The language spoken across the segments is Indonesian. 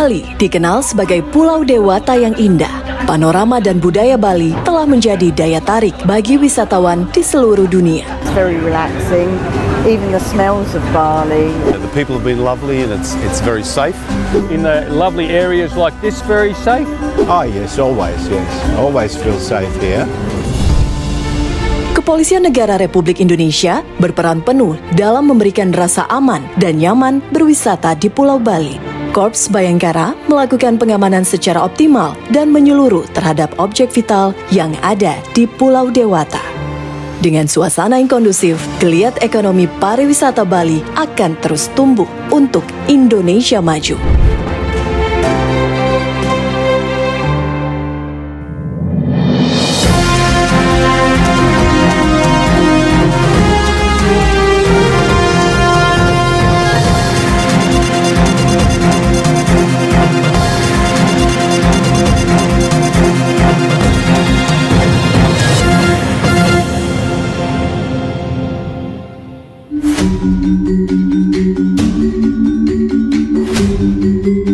Bali dikenal sebagai Pulau Dewata yang indah. Panorama dan budaya Bali telah menjadi daya tarik bagi wisatawan di seluruh dunia. It's very relaxing, even the smells of Bali. The people have been lovely and it's very safe. In the lovely areas like this, very safe? Oh yes, always, yes. Always feel safe here. Kepolisian Negara Republik Indonesia berperan penuh dalam memberikan rasa aman dan nyaman berwisata di Pulau Bali. Korps Bayangkara melakukan pengamanan secara optimal dan menyeluruh terhadap objek vital yang ada di Pulau Dewata. Dengan suasana yang kondusif, geliat ekonomi pariwisata Bali akan terus tumbuh untuk Indonesia maju.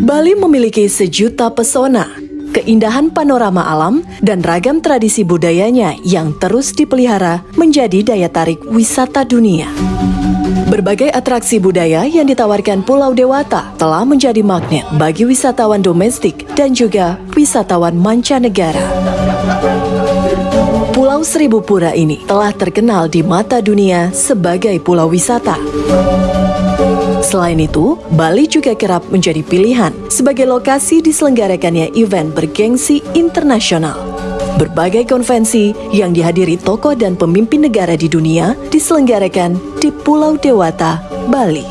Bali memiliki sejuta pesona, keindahan panorama alam, dan ragam tradisi budayanya yang terus dipelihara menjadi daya tarik wisata dunia. Berbagai atraksi budaya yang ditawarkan Pulau Dewata telah menjadi magnet bagi wisatawan domestik dan juga wisatawan mancanegara. Pulau Seribu Pura ini telah terkenal di mata dunia sebagai pulau wisata. Selain itu, Bali juga kerap menjadi pilihan sebagai lokasi diselenggarakannya event bergengsi internasional. Berbagai konvensi yang dihadiri tokoh dan pemimpin negara di dunia diselenggarakan di Pulau Dewata, Bali.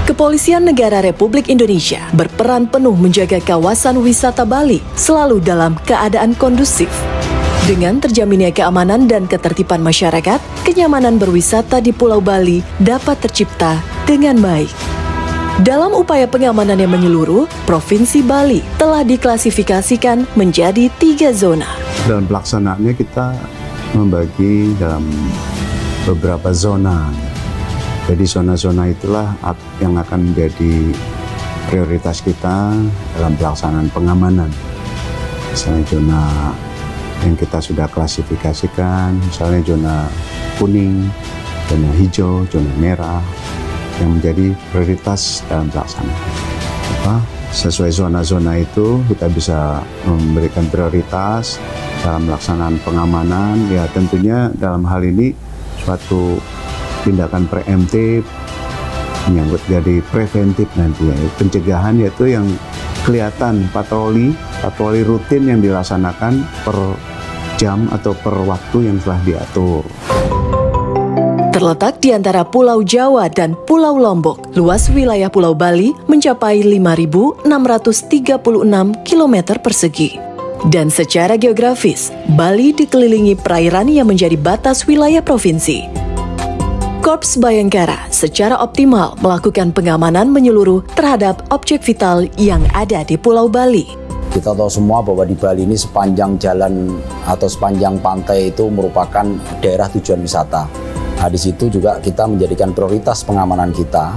Kepolisian Negara Republik Indonesia berperan penuh menjaga kawasan wisata Bali selalu dalam keadaan kondusif. Dengan terjaminnya keamanan dan ketertiban masyarakat, kenyamanan berwisata di Pulau Bali dapat tercipta dengan baik. Dalam upaya pengamanan yang menyeluruh, Provinsi Bali telah diklasifikasikan menjadi 3 zona. Dalam pelaksanaannya kita membagi dalam beberapa zona. Jadi zona-zona itulah yang akan menjadi prioritas kita dalam pelaksanaan pengamanan. Misalnya zona yang kita sudah klasifikasikan, misalnya zona kuning, zona hijau, zona merah, yang menjadi prioritas dalam pelaksanaan. Sesuai zona-zona itu kita bisa memberikan prioritas dalam pelaksanaan pengamanan. Ya tentunya dalam hal ini suatu tindakan preemptif, menyangkut jadi preventif nanti ya. Pencegahan yaitu yang kelihatan patroli rutin yang dilaksanakan per jam atau per waktu yang telah diatur. Terletak di antara Pulau Jawa dan Pulau Lombok, luas wilayah Pulau Bali mencapai 5.636 km persegi. Dan secara geografis, Bali dikelilingi perairan yang menjadi batas wilayah provinsi. Korps Bayangkara secara optimal melakukan pengamanan menyeluruh terhadap objek vital yang ada di Pulau Bali. Kita tahu semua bahwa di Bali ini sepanjang jalan atau sepanjang pantai itu merupakan daerah tujuan wisata. Nah, di situ juga kita menjadikan prioritas pengamanan kita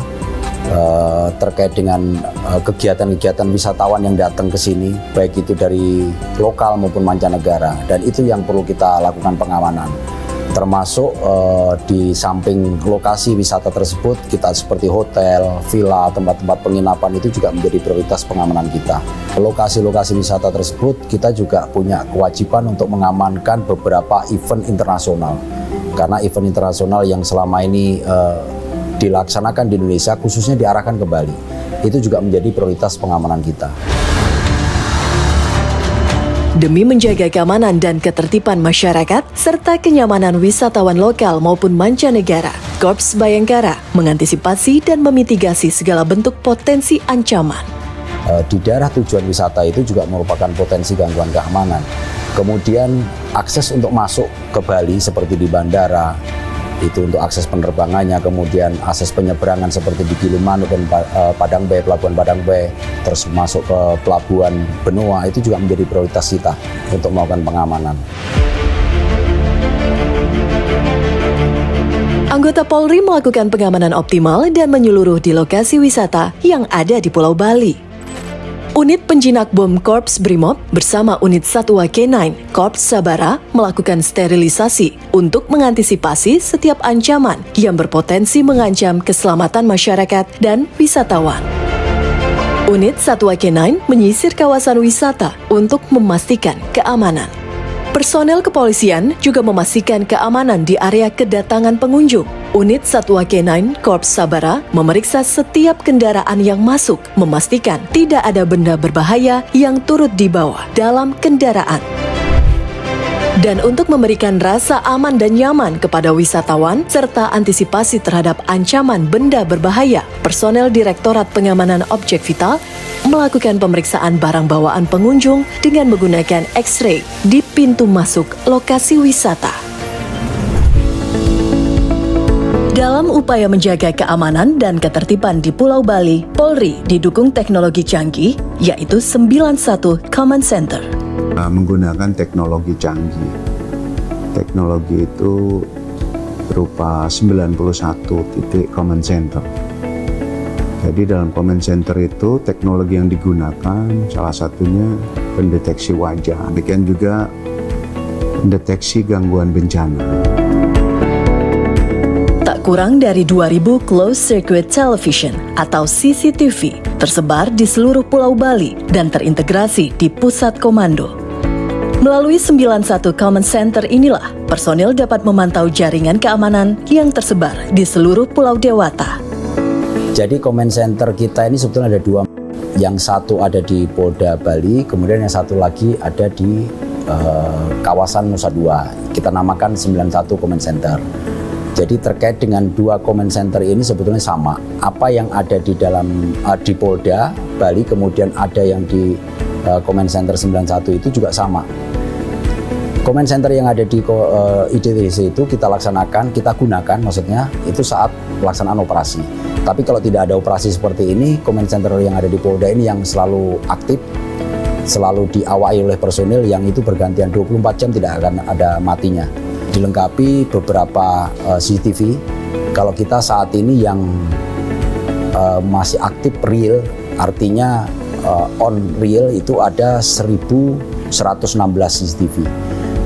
terkait dengan kegiatan-kegiatan wisatawan yang datang ke sini, baik itu dari lokal maupun mancanegara. Dan itu yang perlu kita lakukan pengamanan. Termasuk di samping lokasi wisata tersebut, kita seperti hotel, villa, tempat-tempat penginapan itu juga menjadi prioritas pengamanan kita. Lokasi-lokasi wisata tersebut kita juga punya kewajiban untuk mengamankan beberapa event internasional. Karena event internasional yang selama ini dilaksanakan di Indonesia, khususnya diarahkan ke Bali, itu juga menjadi prioritas pengamanan kita. Demi menjaga keamanan dan ketertiban masyarakat, serta kenyamanan wisatawan lokal maupun mancanegara, Korps Bayangkara mengantisipasi dan memitigasi segala bentuk potensi ancaman. Di daerah tujuan wisata itu juga merupakan potensi gangguan keamanan. Kemudian akses untuk masuk ke Bali seperti di bandara, itu untuk akses penerbangannya, kemudian akses penyeberangan seperti di Gilimanuk dan Padang Bay, Pelabuhan Padang Bay, terus masuk ke Pelabuhan Benoa, itu juga menjadi prioritas kita untuk melakukan pengamanan. Anggota Polri melakukan pengamanan optimal dan menyeluruh di lokasi wisata yang ada di Pulau Bali. Unit Penjinak Bom Korps Brimob bersama unit Satwa K9 Korps Sabara melakukan sterilisasi untuk mengantisipasi setiap ancaman yang berpotensi mengancam keselamatan masyarakat dan wisatawan. Unit Satwa K9 menyisir kawasan wisata untuk memastikan keamanan. Personel kepolisian juga memastikan keamanan di area kedatangan pengunjung. Unit Satwa K9 Korps Sabara memeriksa setiap kendaraan yang masuk, memastikan tidak ada benda berbahaya yang turut dibawa dalam kendaraan. Dan untuk memberikan rasa aman dan nyaman kepada wisatawan serta antisipasi terhadap ancaman benda berbahaya, personel Direktorat Pengamanan Objek Vital melakukan pemeriksaan barang bawaan pengunjung dengan menggunakan X-ray di pintu masuk lokasi wisata. Dalam upaya menjaga keamanan dan ketertiban di Pulau Bali, Polri didukung teknologi canggih, yaitu 91 Command Center. Menggunakan teknologi canggih. Teknologi itu berupa 91 titik command center. Jadi dalam command center itu teknologi yang digunakan salah satunya pendeteksi wajah, demikian juga pendeteksi gangguan bencana. Tak kurang dari 2.000 closed circuit television atau CCTV tersebar di seluruh Pulau Bali dan terintegrasi di pusat komando. Melalui 91 Command Center inilah, personil dapat memantau jaringan keamanan yang tersebar di seluruh Pulau Dewata. Jadi Command Center kita ini sebetulnya ada dua. Yang satu ada di Polda Bali, kemudian yang satu lagi ada di kawasan Nusa Dua. Kita namakan 91 Command Center. Jadi terkait dengan dua Command Center ini sebetulnya sama. Apa yang ada di dalam di Polda Bali, kemudian ada yang di Command Center 91 itu juga sama. Command Center yang ada di IDTC itu kita laksanakan, kita gunakan maksudnya itu saat pelaksanaan operasi. Tapi kalau tidak ada operasi seperti ini, Command Center yang ada di Polda ini yang selalu aktif, selalu diawasi oleh personil yang itu bergantian 24 jam tidak akan ada matinya. Dilengkapi beberapa CCTV. Kalau kita saat ini yang masih aktif real, artinya on real itu ada 1.116 CCTV.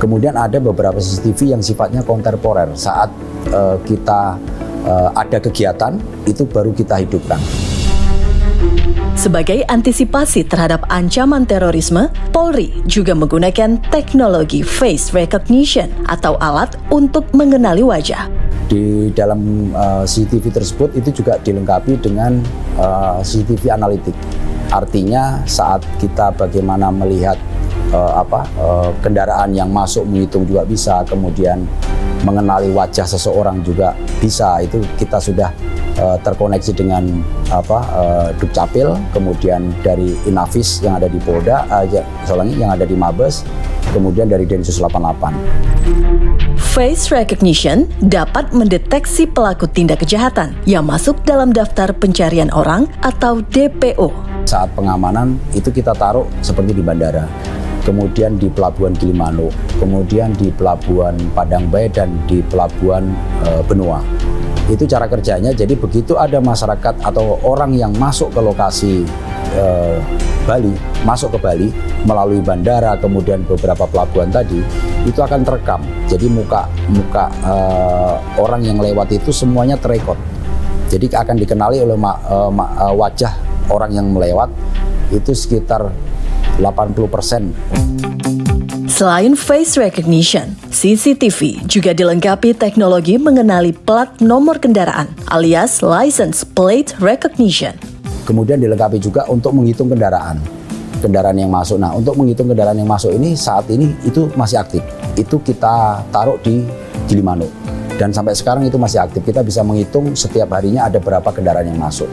Kemudian ada beberapa CCTV yang sifatnya kontemporer. Saat kita ada kegiatan, itu baru kita hidupkan. Sebagai antisipasi terhadap ancaman terorisme, Polri juga menggunakan teknologi face recognition atau alat untuk mengenali wajah. Di dalam CCTV tersebut itu juga dilengkapi dengan CCTV analitik. Artinya saat kita bagaimana melihat kendaraan yang masuk menghitung juga bisa, kemudian mengenali wajah seseorang juga bisa. Itu kita sudah terkoneksi dengan Dukcapil, kemudian dari Inavis yang ada di Polda, yang ada di Mabes, kemudian dari Densus 88. Face recognition dapat mendeteksi pelaku tindak kejahatan yang masuk dalam daftar pencarian orang atau DPO. Saat pengamanan itu kita taruh seperti di bandara, kemudian di Pelabuhan Gilimanuk, kemudian di Pelabuhan Padangbae dan di Pelabuhan Benua. Itu cara kerjanya. Jadi begitu ada masyarakat atau orang yang masuk ke lokasi Bali, masuk ke Bali melalui bandara, kemudian beberapa pelabuhan tadi, itu akan terekam. Jadi muka orang yang lewat itu semuanya terekod. Jadi akan dikenali oleh wajah orang yang melewat itu sekitar 80%. Selain face recognition, CCTV juga dilengkapi teknologi mengenali plat nomor kendaraan alias license plate recognition. Kemudian dilengkapi juga untuk menghitung kendaraan yang masuk. Nah, untuk menghitung kendaraan yang masuk ini saat ini itu masih aktif. Itu kita taruh di Gilimanuk. Dan sampai sekarang itu masih aktif. Kita bisa menghitung setiap harinya ada berapa kendaraan yang masuk.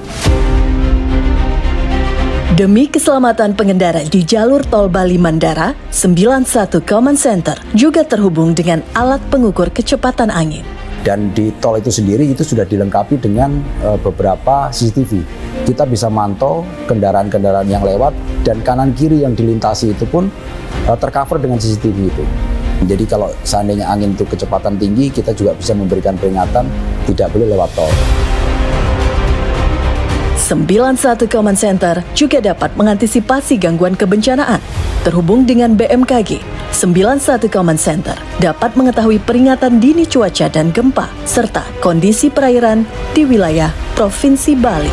Demi keselamatan pengendara di jalur tol Bali Mandara, 91 Command Center juga terhubung dengan alat pengukur kecepatan angin. Dan di tol itu sendiri itu sudah dilengkapi dengan beberapa CCTV. Kita bisa mantau kendaraan-kendaraan yang lewat dan kanan kiri yang dilintasi itu pun tercover dengan CCTV itu. Jadi kalau seandainya angin itu kecepatan tinggi, kita juga bisa memberikan peringatan tidak boleh lewat tol. 91 Command Center juga dapat mengantisipasi gangguan kebencanaan. Terhubung dengan BMKG, 91 Command Center dapat mengetahui peringatan dini cuaca dan gempa, serta kondisi perairan di wilayah Provinsi Bali.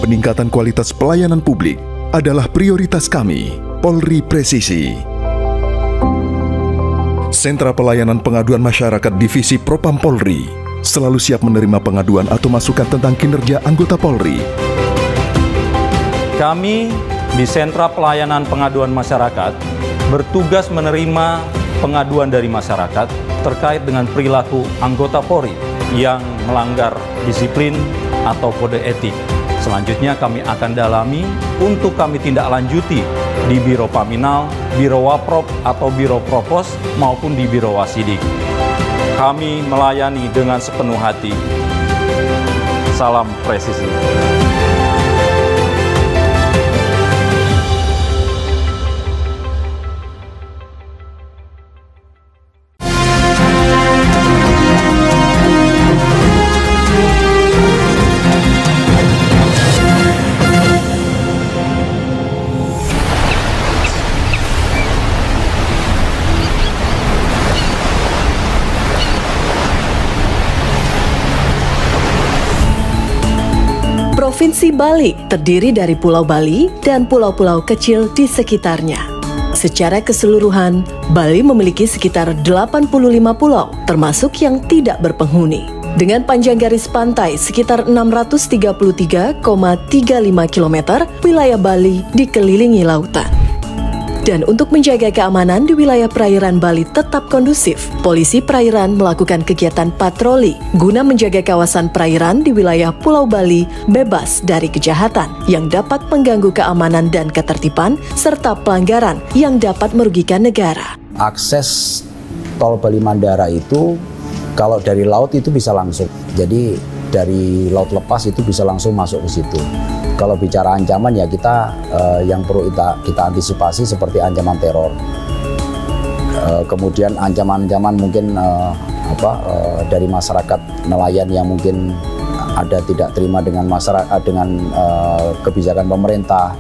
Peningkatan kualitas pelayanan publik adalah prioritas kami, Polri Presisi. Sentra Pelayanan Pengaduan Masyarakat Divisi Propam Polri selalu siap menerima pengaduan atau masukan tentang kinerja anggota Polri. Kami di Sentra Pelayanan Pengaduan Masyarakat bertugas menerima pengaduan dari masyarakat terkait dengan perilaku anggota Polri yang melanggar disiplin atau kode etik. Selanjutnya kami akan dalami untuk kami tindak lanjuti di Biro Paminal, Biro Waprop atau Biro Propos maupun di Biro Wasidik. Kami melayani dengan sepenuh hati. Salam presisi. Provinsi Bali terdiri dari Pulau Bali dan pulau-pulau kecil di sekitarnya. Secara keseluruhan, Bali memiliki sekitar 85 pulau, termasuk yang tidak berpenghuni. Dengan panjang garis pantai sekitar 633,35 km, wilayah Bali dikelilingi lautan. Dan untuk menjaga keamanan di wilayah perairan Bali tetap kondusif, polisi perairan melakukan kegiatan patroli guna menjaga kawasan perairan di wilayah Pulau Bali bebas dari kejahatan yang dapat mengganggu keamanan dan ketertiban serta pelanggaran yang dapat merugikan negara. Akses tol Bali Mandara itu kalau dari laut itu bisa langsung. Jadi dari laut lepas itu bisa langsung masuk ke situ. Kalau bicara ancaman ya kita yang perlu kita antisipasi seperti ancaman teror. Kemudian ancaman-ancaman mungkin dari masyarakat nelayan yang mungkin ada tidak terima dengan masyarakat dengan kebijakan pemerintah.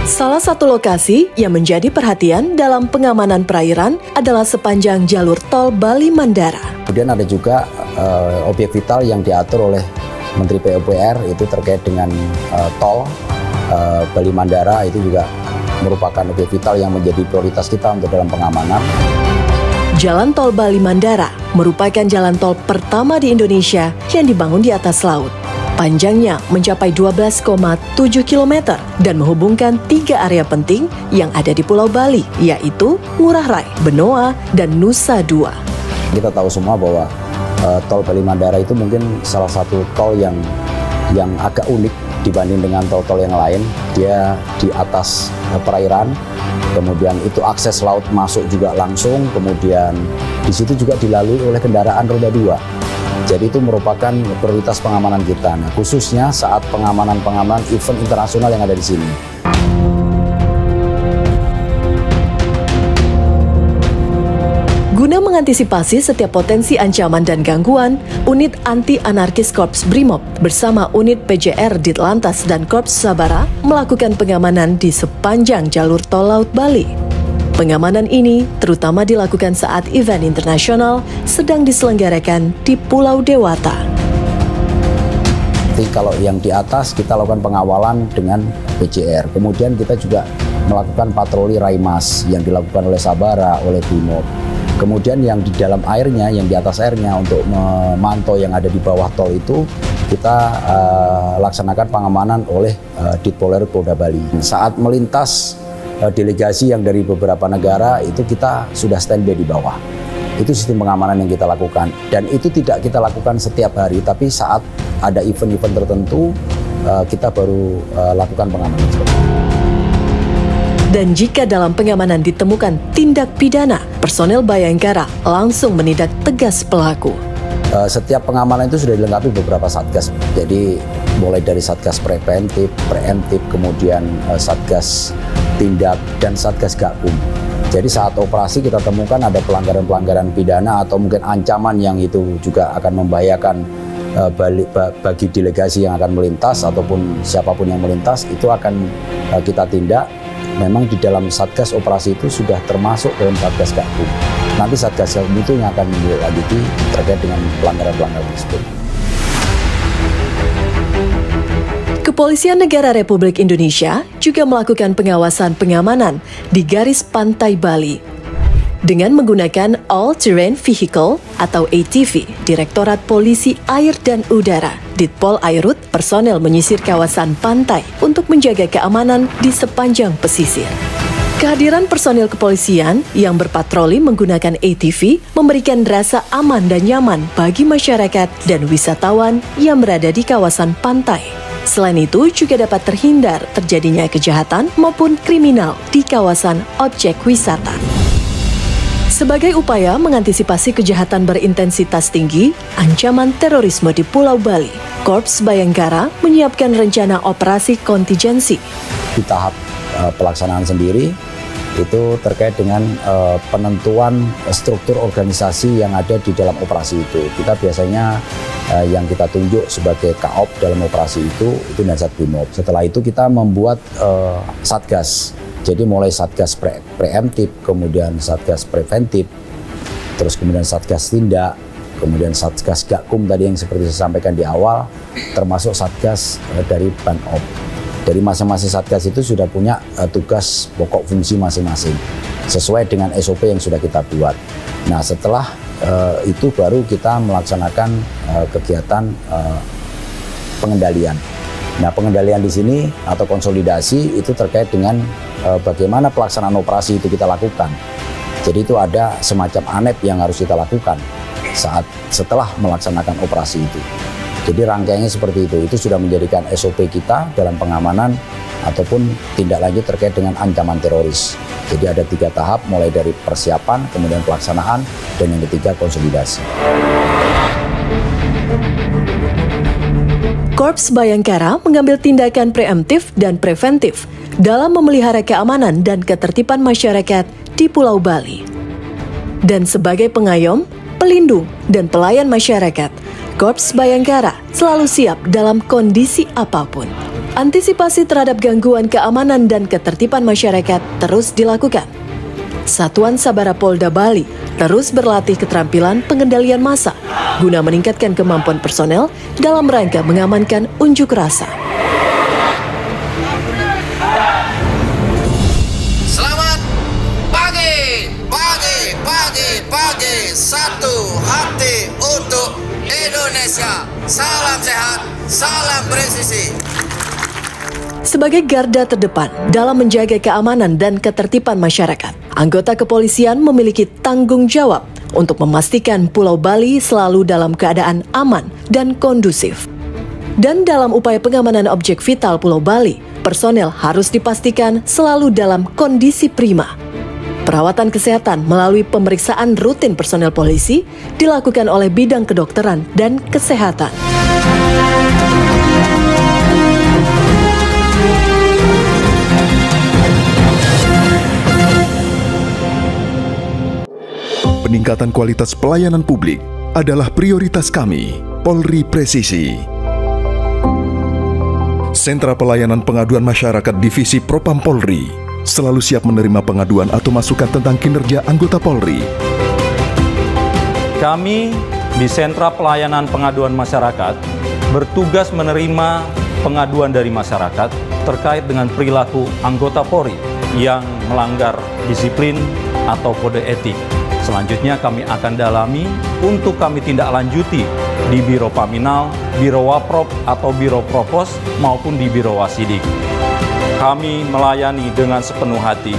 Salah satu lokasi yang menjadi perhatian dalam pengamanan perairan adalah sepanjang jalur tol Bali Mandara. Kemudian ada juga objek vital yang diatur oleh Menteri PUPR itu terkait dengan tol Bali Mandara, itu juga merupakan objek vital yang menjadi prioritas kita untuk dalam pengamanan. Jalan tol Bali Mandara merupakan jalan tol pertama di Indonesia yang dibangun di atas laut. Panjangnya mencapai 12,7 km dan menghubungkan 3 area penting yang ada di Pulau Bali, yaitu Ngurah Rai, Benoa, dan Nusa Dua. Kita tahu semua bahwa tol Bali Mandara itu mungkin salah satu tol yang agak unik dibanding dengan tol-tol yang lain. Dia di atas perairan, kemudian itu akses laut masuk juga langsung, kemudian di situ juga dilalui oleh kendaraan roda 2. Jadi itu merupakan prioritas pengamanan kita, nah, khususnya saat pengamanan event internasional yang ada di sini. Guna mengantisipasi setiap potensi ancaman dan gangguan, Unit Anti-Anarkis Korps Brimob bersama Unit PJR Ditlantas dan Korps Sabara melakukan pengamanan di sepanjang jalur tol Laut Bali. Pengamanan ini terutama dilakukan saat event internasional sedang diselenggarakan di Pulau Dewata. Jadi kalau yang di atas kita lakukan pengawalan dengan PJR, kemudian kita juga melakukan patroli Raimas yang dilakukan oleh Sabara, oleh Brimob. Kemudian yang di dalam airnya, yang di atas airnya untuk memantau yang ada di bawah tol itu kita laksanakan pengamanan oleh Ditpoler Polda Bali. Saat melintas delegasi yang dari beberapa negara itu kita sudah standby di bawah. Itu sistem pengamanan yang kita lakukan. Dan itu tidak kita lakukan setiap hari, tapi saat ada event-event tertentu kita baru lakukan pengamanan. Dan jika dalam pengamanan ditemukan tindak pidana, personel Bayangkara langsung menindak tegas pelaku. Setiap pengamanan itu sudah dilengkapi beberapa satgas. Jadi mulai dari satgas preventif, preemptif, kemudian satgas tindak, dan satgas gakum. Jadi saat operasi kita temukan ada pelanggaran-pelanggaran pidana atau mungkin ancaman yang itu juga akan membahayakan bagi delegasi yang akan melintas ataupun siapapun yang melintas, itu akan kita tindak. Memang di dalam satgas operasi itu sudah termasuk dalam satgas gakum. Nanti satgas gakum itu yang akan dilanjuti terkait dengan pelanggaran-pelanggaran tersebut. Kepolisian Negara Republik Indonesia juga melakukan pengawasan pengamanan di garis pantai Bali. Dengan menggunakan All-Terrain Vehicle atau ATV, Direktorat Polisi Air dan Udara, Ditpol Airut, personel menyisir kawasan pantai untuk menjaga keamanan di sepanjang pesisir. Kehadiran personil kepolisian yang berpatroli menggunakan ATV memberikan rasa aman dan nyaman bagi masyarakat dan wisatawan yang berada di kawasan pantai. Selain itu, juga dapat terhindar terjadinya kejahatan maupun kriminal di kawasan objek wisata. Sebagai upaya mengantisipasi kejahatan berintensitas tinggi, ancaman terorisme di Pulau Bali, Korps Bayangkara menyiapkan rencana operasi kontingensi. Di tahap pelaksanaan sendiri, itu terkait dengan penentuan struktur organisasi yang ada di dalam operasi itu. Kita biasanya yang kita tunjuk sebagai KAOP dalam operasi itu Dansat Brimob. Setelah itu kita membuat satgas. Jadi mulai satgas preemptif, kemudian satgas preventif, terus kemudian satgas tindak, kemudian satgas gakum tadi yang seperti saya sampaikan di awal, termasuk satgas dari Banop. Dari masing-masing satgas itu sudah punya tugas pokok fungsi masing-masing sesuai dengan SOP yang sudah kita buat. Nah, setelah itu baru kita melaksanakan kegiatan pengendalian. Nah, pengendalian di sini atau konsolidasi itu terkait dengan bagaimana pelaksanaan operasi itu kita lakukan. Jadi itu ada semacam ANEP yang harus kita lakukan setelah melaksanakan operasi itu. Jadi rangkaiannya seperti itu. Itu sudah menjadikan SOP kita dalam pengamanan ataupun tindak lanjut terkait dengan ancaman teroris. Jadi ada 3 tahap, mulai dari persiapan, kemudian pelaksanaan, dan yang ketiga konsolidasi. Korps Bayangkara mengambil tindakan preemptif dan preventif dalam memelihara keamanan dan ketertiban masyarakat di Pulau Bali. Dan sebagai pengayom, pelindung, dan pelayan masyarakat, Korps Bayangkara selalu siap dalam kondisi apapun. Antisipasi terhadap gangguan keamanan dan ketertiban masyarakat terus dilakukan. Satuan Sabara Polda Bali terus berlatih keterampilan pengendalian massa guna meningkatkan kemampuan personel dalam rangka mengamankan unjuk rasa. Selamat pagi, satu hati untuk Indonesia. Salam sehat, salam presisi. Sebagai garda terdepan dalam menjaga keamanan dan ketertiban masyarakat, anggota kepolisian memiliki tanggung jawab untuk memastikan Pulau Bali selalu dalam keadaan aman dan kondusif. Dan dalam upaya pengamanan objek vital Pulau Bali, personel harus dipastikan selalu dalam kondisi prima. Perawatan kesehatan melalui pemeriksaan rutin personel polisi dilakukan oleh bidang kedokteran dan kesehatan. Peningkatan kualitas pelayanan publik adalah prioritas kami, Polri Presisi. Sentra Pelayanan Pengaduan Masyarakat Divisi Propam Polri selalu siap menerima pengaduan atau masukan tentang kinerja anggota Polri. Kami di Sentra Pelayanan Pengaduan Masyarakat bertugas menerima pengaduan dari masyarakat terkait dengan perilaku anggota Polri yang melanggar disiplin atau kode etik. Selanjutnya kami akan dalami untuk kami tindak lanjuti di Biro Paminal, Biro Waprop atau Biro Propos maupun di Biro Wasidik. Kami melayani dengan sepenuh hati.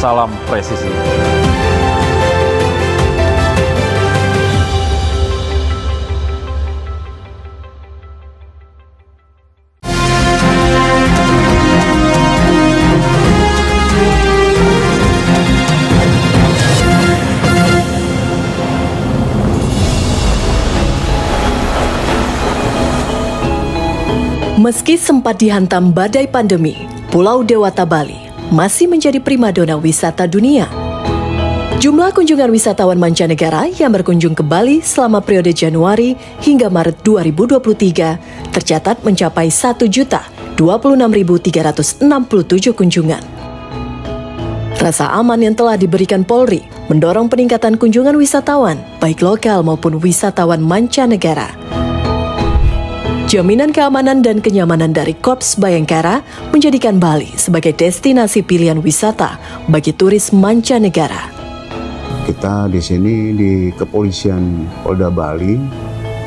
Salam presisi. Meski sempat dihantam badai pandemi, Pulau Dewata Bali masih menjadi primadona wisata dunia. Jumlah kunjungan wisatawan mancanegara yang berkunjung ke Bali selama periode Januari hingga Maret 2023 tercatat mencapai 1.026.367 kunjungan. Rasa aman yang telah diberikan Polri mendorong peningkatan kunjungan wisatawan, baik lokal maupun wisatawan mancanegara. Jaminan keamanan dan kenyamanan dari Korps Bayangkara menjadikan Bali sebagai destinasi pilihan wisata bagi turis mancanegara. Kita di sini di Kepolisian Polda Bali,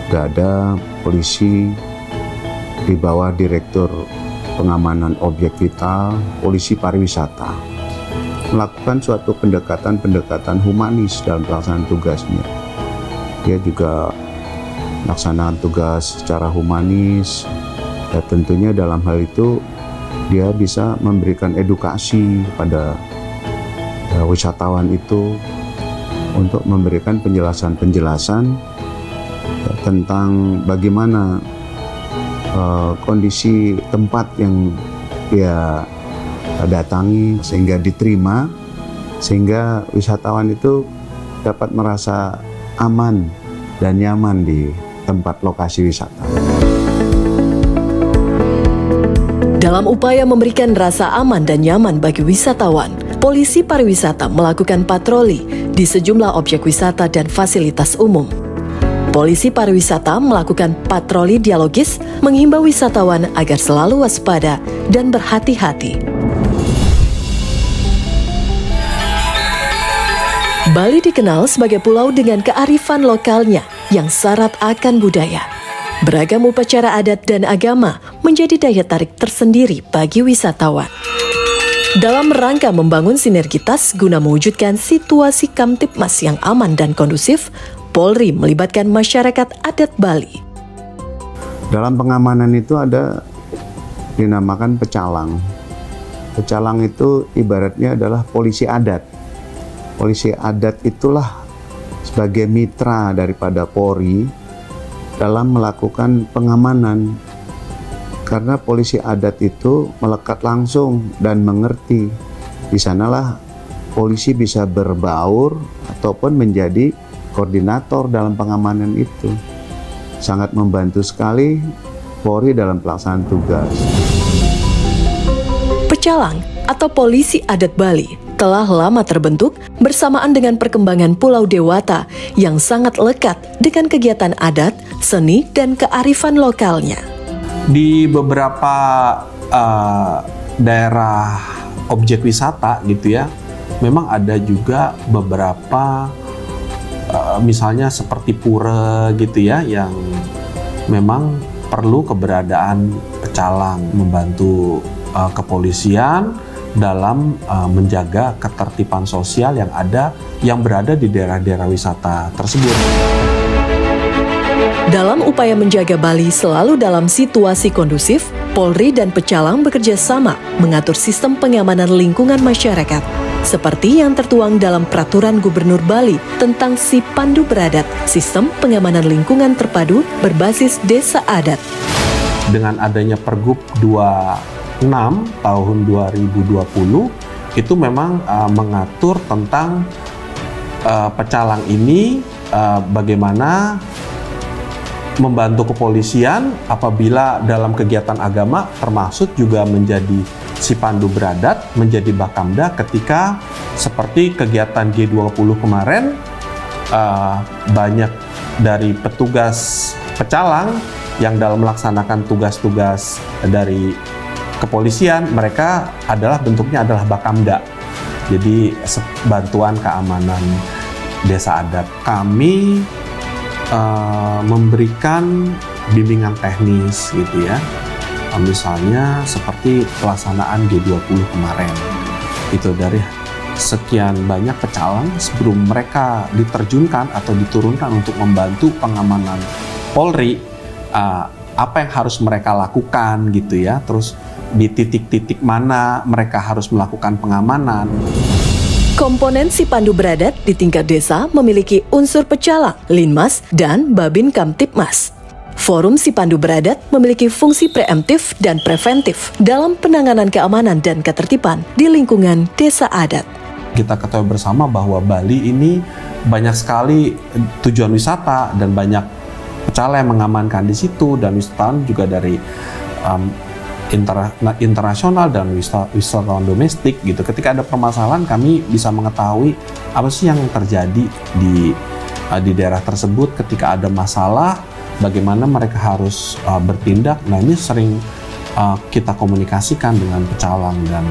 sudah ada polisi di bawah Direktur Pengamanan Objek Vital, Polisi Pariwisata, melakukan suatu pendekatan humanis dalam pelaksanaan tugasnya. Dia juga melaksanakan tugas secara humanis, dan tentunya dalam hal itu dia bisa memberikan edukasi kepada wisatawan itu untuk memberikan penjelasan tentang bagaimana kondisi tempat yang dia datangi sehingga diterima, sehingga wisatawan itu dapat merasa aman dan nyaman di tempat lokasi wisata. Dalam upaya memberikan rasa aman dan nyaman bagi wisatawan, Polisi Pariwisata melakukan patroli di sejumlah objek wisata dan fasilitas umum. Polisi Pariwisata melakukan patroli dialogis, menghimbau wisatawan agar selalu waspada dan berhati-hati. Bali dikenal sebagai pulau dengan kearifan lokalnya yang syarat akan budaya. Beragam upacara adat dan agama menjadi daya tarik tersendiri bagi wisatawan. Dalam rangka membangun sinergitas guna mewujudkan situasi Kamtipmas yang aman dan kondusif, Polri melibatkan masyarakat adat Bali. Dalam pengamanan itu ada dinamakan pecalang. Pecalang itu ibaratnya adalah polisi adat. Polisi adat itulah sebagai mitra daripada Polri dalam melakukan pengamanan. Karena polisi adat itu melekat langsung dan mengerti. Di sanalah polisi bisa berbaur ataupun menjadi koordinator dalam pengamanan itu. Sangat membantu sekali Polri dalam pelaksanaan tugas. Pecalang atau Polisi Adat Bali telah lama terbentuk bersamaan dengan perkembangan Pulau Dewata yang sangat lekat dengan kegiatan adat, seni, dan kearifan lokalnya. Di beberapa daerah objek wisata gitu ya, memang ada juga beberapa misalnya seperti pura gitu ya, yang memang perlu keberadaan pecalang membantu kepolisian dalam menjaga ketertiban sosial yang berada di daerah-daerah wisata tersebut. Dalam upaya menjaga Bali selalu dalam situasi kondusif, Polri dan Pecalang bekerja sama mengatur sistem pengamanan lingkungan masyarakat, seperti yang tertuang dalam Peraturan Gubernur Bali tentang Sipandu Beradat, Sistem Pengamanan Lingkungan Terpadu berbasis Desa Adat. Dengan adanya Pergub 26 tahun 2020, itu memang mengatur tentang pecalang ini bagaimana membantu kepolisian apabila dalam kegiatan agama, termasuk juga menjadi Sipandu Beradat, menjadi Bakamda ketika seperti kegiatan G20 kemarin, banyak dari petugas pecalang yang dalam melaksanakan tugas-tugas dari kepolisian, mereka bentuknya adalah Bakamda. Jadi bantuan keamanan desa adat. Kami memberikan bimbingan teknis gitu ya. Misalnya seperti pelaksanaan G20 kemarin. Itu dari sekian banyak pecalang sebelum mereka diterjunkan atau diturunkan untuk membantu pengamanan Polri, apa yang harus mereka lakukan gitu ya. Terus di titik-titik mana mereka harus melakukan pengamanan. Komponen Sipandu Beradat di tingkat desa memiliki unsur pecalang, linmas, dan babin Kamtipmas. Forum Sipandu Beradat memiliki fungsi preemptif dan preventif dalam penanganan keamanan dan ketertiban di lingkungan desa adat. Kita ketahui bersama bahwa Bali ini banyak sekali tujuan wisata dan banyak pecalang yang mengamankan di situ, dan wisatawan juga dari internasional dan wisatawan domestik gitu. Ketika ada permasalahan, kami bisa mengetahui apa sih yang terjadi di daerah tersebut. Ketika ada masalah, bagaimana mereka harus bertindak. Nah, ini sering kita komunikasikan dengan pecalang, dan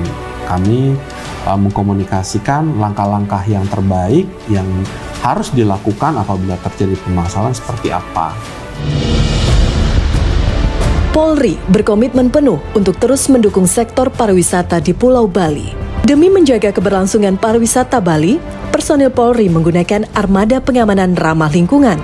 kami mengkomunikasikan langkah-langkah yang terbaik yang harus dilakukan apabila terjadi permasalahan seperti apa. Polri berkomitmen penuh untuk terus mendukung sektor pariwisata di Pulau Bali. Demi menjaga keberlangsungan pariwisata Bali, personil Polri menggunakan armada pengamanan ramah lingkungan.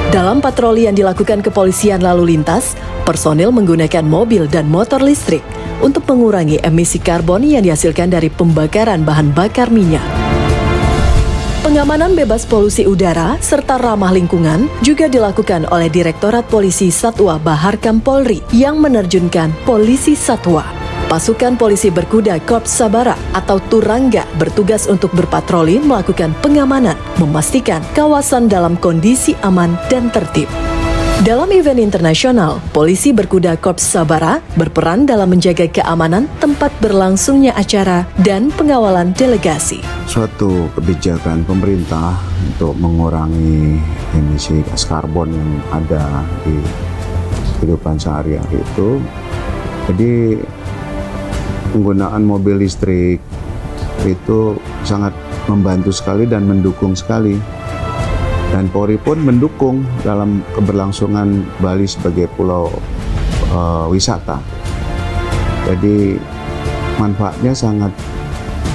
Dalam patroli yang dilakukan kepolisian lalu lintas, personil menggunakan mobil dan motor listrik untuk mengurangi emisi karbon yang dihasilkan dari pembakaran bahan bakar minyak. Pengamanan bebas polusi udara serta ramah lingkungan juga dilakukan oleh Direktorat Polisi Satwa Baharkam Polri yang menerjunkan polisi satwa. Pasukan polisi berkuda Korps Sabara atau Turangga bertugas untuk berpatroli melakukan pengamanan, memastikan kawasan dalam kondisi aman dan tertib. Dalam event internasional, polisi berkuda Korps Sabara berperan dalam menjaga keamanan tempat berlangsungnya acara dan pengawalan delegasi. Suatu kebijakan pemerintah untuk mengurangi emisi gas karbon yang ada di kehidupan sehari-hari itu, jadi penggunaan mobil listrik itu sangat membantu sekali dan mendukung sekali. Dan Polri pun mendukung dalam keberlangsungan Bali sebagai pulau wisata. Jadi manfaatnya sangat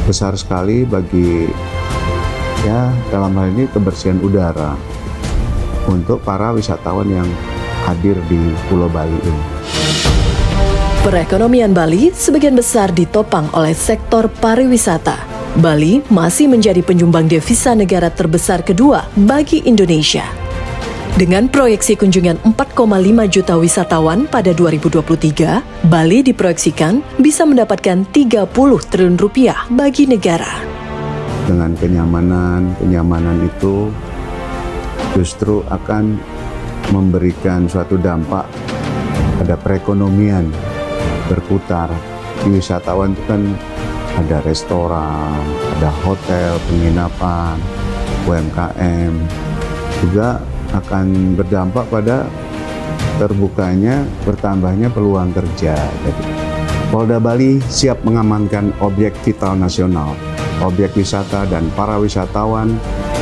besar sekali bagi, ya dalam hal ini kebersihan udara untuk para wisatawan yang hadir di Pulau Bali ini. Perekonomian Bali sebagian besar ditopang oleh sektor pariwisata. Bali masih menjadi penyumbang devisa negara terbesar kedua bagi Indonesia. Dengan proyeksi kunjungan 4,5 juta wisatawan pada 2023, Bali diproyeksikan bisa mendapatkan 30 triliun rupiah bagi negara. Dengan kenyamanan itu justru akan memberikan suatu dampak pada perekonomian berputar. Di wisatawan itu kan ada restoran, ada hotel, penginapan, UMKM, juga akan berdampak pada terbukanya, bertambahnya peluang kerja. Jadi, Polda Bali siap mengamankan objek vital nasional, objek wisata dan para wisatawan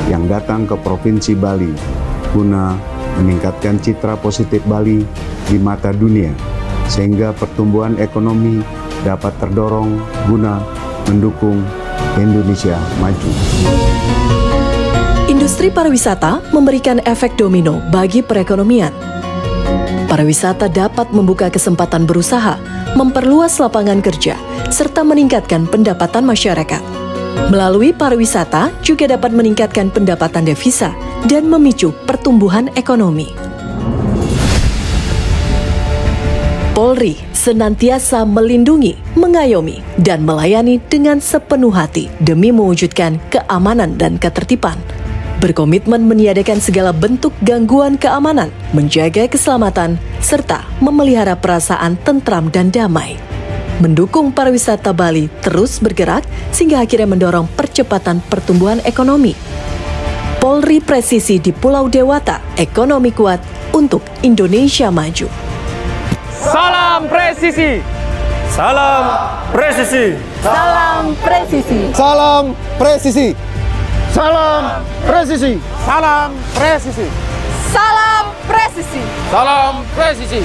yang datang ke Provinsi Bali guna meningkatkan citra positif Bali di mata dunia, sehingga pertumbuhan ekonomi dapat terdorong guna mendukung Indonesia maju. Industri pariwisata memberikan efek domino bagi perekonomian. Pariwisata dapat membuka kesempatan berusaha, memperluas lapangan kerja, serta meningkatkan pendapatan masyarakat. Melalui pariwisata juga dapat meningkatkan pendapatan devisa dan memicu pertumbuhan ekonomi. Polri senantiasa melindungi, mengayomi, dan melayani dengan sepenuh hati demi mewujudkan keamanan dan ketertiban. Berkomitmen meniadakan segala bentuk gangguan keamanan, menjaga keselamatan, serta memelihara perasaan tentram dan damai. Mendukung pariwisata Bali terus bergerak sehingga akhirnya mendorong percepatan pertumbuhan ekonomi. Polri presisi di Pulau Dewata, ekonomi kuat untuk Indonesia maju. Salam presisi. Salam presisi. Salam presisi. Salam presisi. Salam presisi. Salam presisi. Salam presisi. Salam presisi.